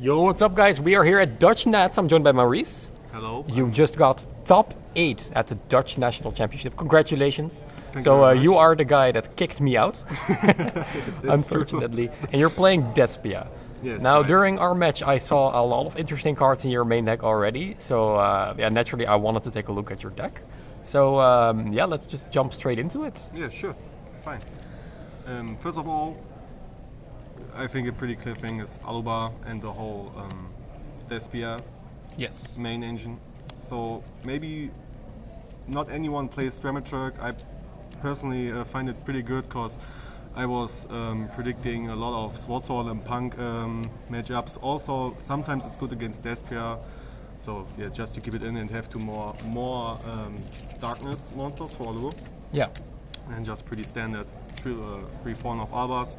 Yo, what's up, guys? We are here at Dutch Nats. I'm joined by Maurice. Hello. You just got top 8 at the Dutch National Championship. Congratulations. Thank So you you are the guy that kicked me out, unfortunately. And you're playing Despia. Yes, now, right. during our match, I saw a lot of interesting cards in your main deck already. So yeah, naturally, I wanted to take a look at your deck. So yeah, let's just jump straight into it. Yeah, sure. Fine. First of all, I think a pretty clear thing is Alba and the whole Despia Yes. main engine. So maybe not anyone plays Dramaturg. I personally find it pretty good because I was predicting a lot of Swordsword and Punk matchups. Also, sometimes it's good against Despia. So yeah, just to keep it in and have two more darkness monsters for Allure. Yeah. And just pretty standard 3/4 of Albas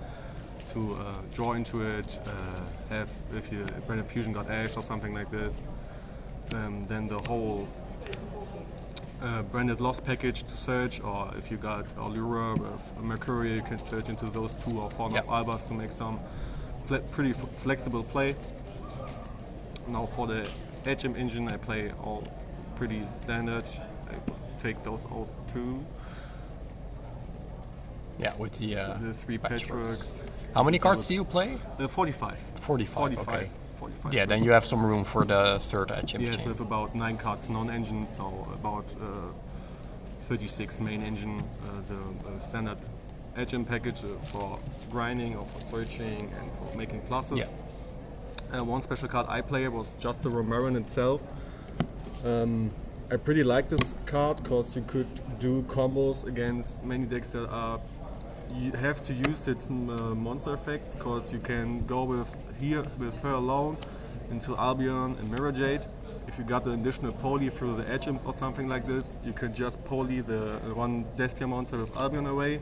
to draw into it, have if your Branded Fusion got Ash or something like this, then the whole Branded Lost package to search, or if you got Allura with Mercury, you can search into those 2 or 4 of Albas to make some pretty flexible play. Now for the HM engine, I play all pretty standard. I take those all 2. Yeah, with the 3 patchworks. How many cards do you play? 45. 45, okay. 45. Yeah, then you have some room for the third HM Yes, chain. with about 9 cards non-engine, so about 36 main engine. The standard HM package for grinding or for searching and for making pluses. Yeah. One special card I play was just the Romarin itself. I pretty like this card because you could do combos against many decks that are. You have to use its monster effects because you can go with her alone into Albion and Mirror Jade. If you got the additional poly through the HMs or something like this, you can just poly the one Despia monster with Albion away,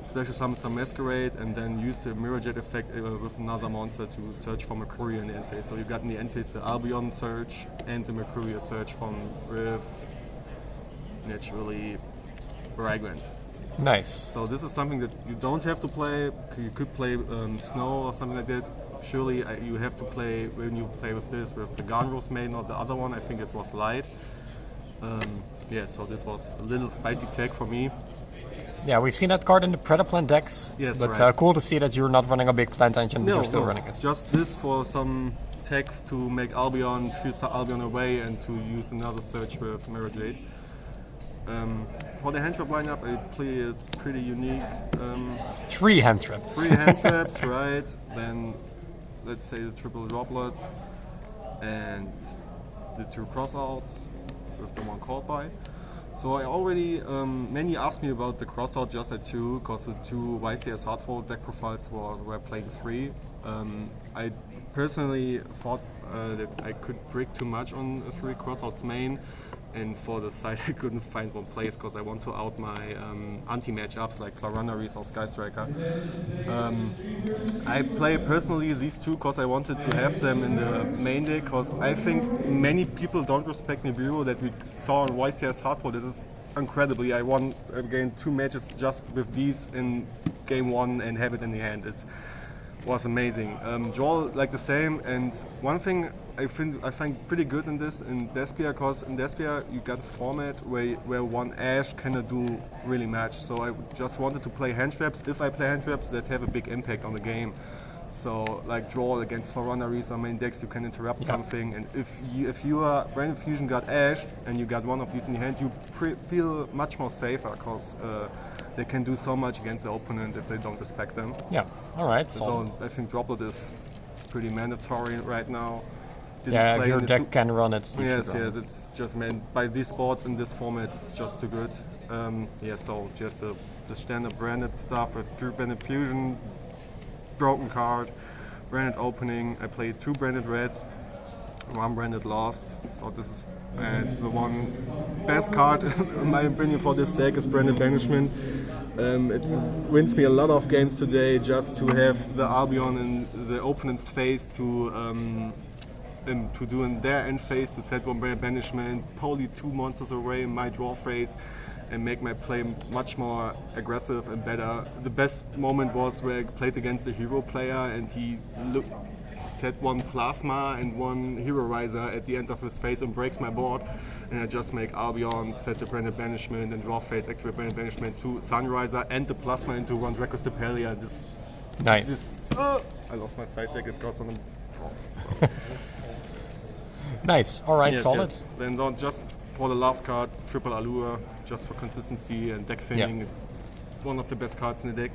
special summon some Masquerade, and then use the Mirror Jade effect with another monster to search for Mercury in the end phase. So you got in the end phase the Albion search and the Mercury search from with naturally Brigand. Nice. So this is something that you don't have to play. You could play Snow or something like that. Surely you have to play when you play with this with the Garnros main or the other one. I think it was Light. Yeah, so this was a little spicy tech for me. Yeah, we've seen that card in the Predaplant decks. Yes, but right. Cool to see that you're not running a big plant engine, but you're still running it. Just this for some tech to make Albion, filter Albion away, and to use another search with Mirror Jade. For the hand trap lineup, I play a pretty unique. 3 hand traps. 3 hand traps, right? Then let's say the triple droplet and the 2 crossouts with the 1 called by. So I already, many asked me about the crossout just at 2 because the 2 YCS hardfold deck profiles were playing 3. I personally thought that I could brick too much on 3 crossouts main. And for the side, I couldn't find one place because I want to out my anti-matchups like Maurice or Sky Striker. I play personally these 2 because I wanted to have them in the main deck because I think many people don't respect Nibiru that we saw on YCS Hardcore. This is incredible. I won again 2 matches just with these in game 1 and have it in the hand. It was amazing. Draw like the same, and one thing I find pretty good in this in Despia, because in Despia you got a format where one Ash cannot do really much. So I just wanted to play hand traps. If I play hand traps that have a big impact on the game. So like draw against Forerunneries or main decks, you can interrupt something, and if your Branded Fusion got ashed and you got one of these in your hand, you feel much more safer because they can do so much against the opponent if they don't respect them. Yeah, alright. So I think Droplet is pretty mandatory right now. Yeah, if your deck can run it. Yes, it's just by these boards in this format, it's just too good. Yeah, so just the standard branded stuff with pure Branded Fusion, broken card, branded opening. I played 2 branded red, 1 branded lost. So this is the one best card in my opinion for this deck is branded banishment. It wins me a lot of games today just to have the Albion in the opponent's face to do in their end phase to set 1 branded banishment, poly 2 monsters away in my draw phase, and make my play much more aggressive and better. The best moment was where I played against a hero player and he set one Plasma and one Hero Riser at the end of his phase and breaks my board, and I just make Albion, set the Branded Banishment, and draw phase, activate Branded Banishment to Sunriser and the Plasma into one Draco's Depelia. Nice. I lost my side deck, it got on the... Nice. All right, yes, solid. Yes. Then just for the last card, Triple Allure, just for consistency and deck thinning. Yeah. It's one of the best cards in the deck.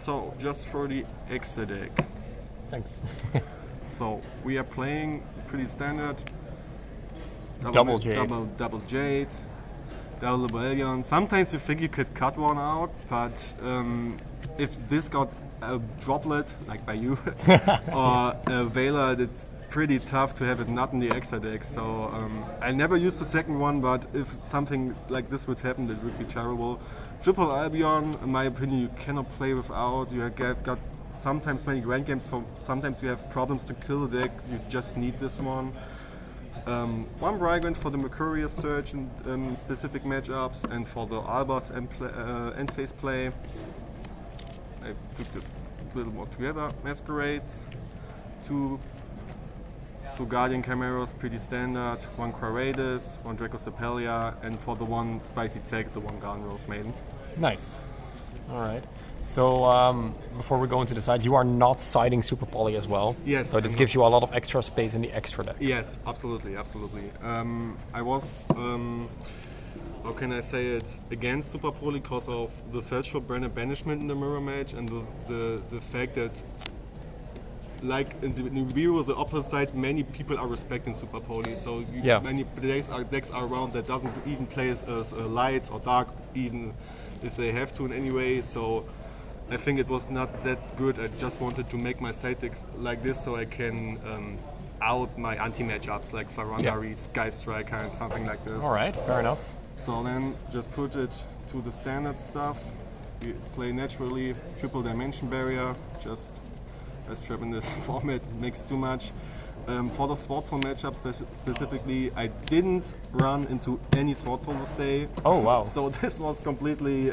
So, just for the extra deck. Thanks. So, we are playing pretty standard. Double Jade. Double Jade. Double Rebellion. Sometimes you think you could cut one out, but if this got a droplet, like by you, or a Veiler, it's pretty tough to have it not in the extra deck. So I never used the second one, but if something like this would happen, it would be terrible. Triple Albion, in my opinion, you cannot play without. You have got sometimes many grand games, so sometimes you have problems to kill the deck. You just need this one. One Brigand for the Mercurius Surge in specific matchups, and for the Albers end phase play. I took this a little more together. Masquerades, two Guardian Chimeras, pretty standard. One Quaradus, one Draco's Depelia, and for the one spicy tech, the one Garden Rose Maiden. Nice. All right. So before we go into the side, you are not siding Super Poly as well. Yes. So this gives you a lot of extra space in the extra deck. Yes, absolutely, absolutely. I was, how can I say it, against Super Poly because of the search for Branded Banishment in the mirror match and the fact that, like in Nibiru, the opposite side, many people are respecting Super Poly. So many decks are around that doesn't even play as lights or dark, even if they have to in any way. So I think it was not that good. I just wanted to make my side decks like this so I can out my anti-matchups like Farandari, Sky Striker, and something like this. All right, fair enough. So then just put it to the standard stuff. We play naturally, triple dimension barrier, just as trap in this format makes too much. For the Swordstorm matchup specifically, I didn't run into any Swordstorm this day. Oh wow. So this was completely...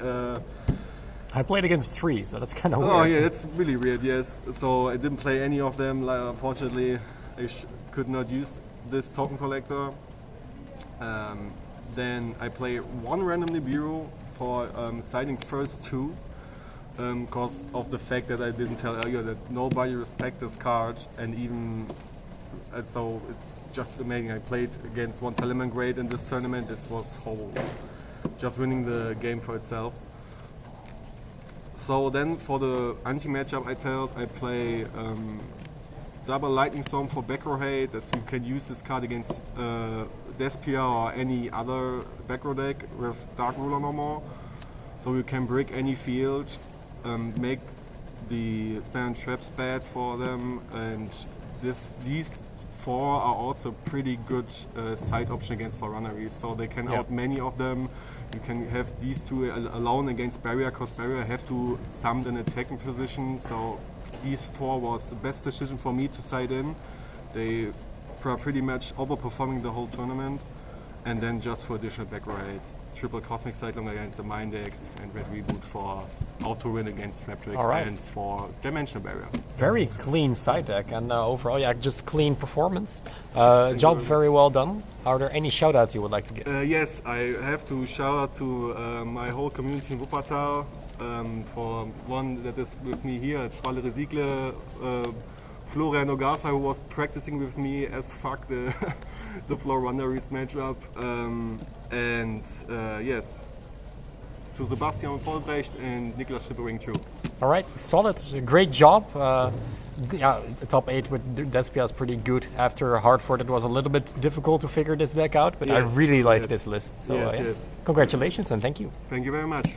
I played against 3, so that's kind of weird. Oh yeah, it's really weird, yes. So I didn't play any of them. Unfortunately, I could not use this token collector. Then I play one random Nibiru for siding first 2. Because of the fact that I didn't tell earlier that nobody respects this card, and even so it's just amazing. I played against one Salamangreat in this tournament. This was horrible. Just winning the game for itself. So then for the anti-matchup I play double Lightning Storm for back row hate, that you can use this card against Despia or any other back row deck with Dark Ruler no more. So you can break any field, make the spam and traps bad for them, and these 4 are also pretty good side option against Forerunneries, so they can out many of them. You can have these 2 alone against Barrier, because Barrier have to summon an attacking position, so these 4 was the best decision for me to side in. They are pretty much overperforming the whole tournament. And then just for additional back row hate, triple Cosmic Cyclone against the Mind decks, and Red Reboot for auto win against Traptrix, and for Dimensional Barrier. Very clean side deck, and overall, just clean performance. Job very well done. Are there any shoutouts you would like to give? Yes, I have to shout out to my whole community in Wuppertal. For one that is with me here, it's Valle Resigle, Florian Ogasa, who was practicing with me as fuck the Florunneries matchup, and yes, to Sebastian Vollbrecht and Niklas Schippering too. All right, solid, great job. Yeah, the top 8 with Despia is pretty good. After Hartford, it was a little bit difficult to figure this deck out, but I really like this list. So, yes. Congratulations and thank you. Thank you very much.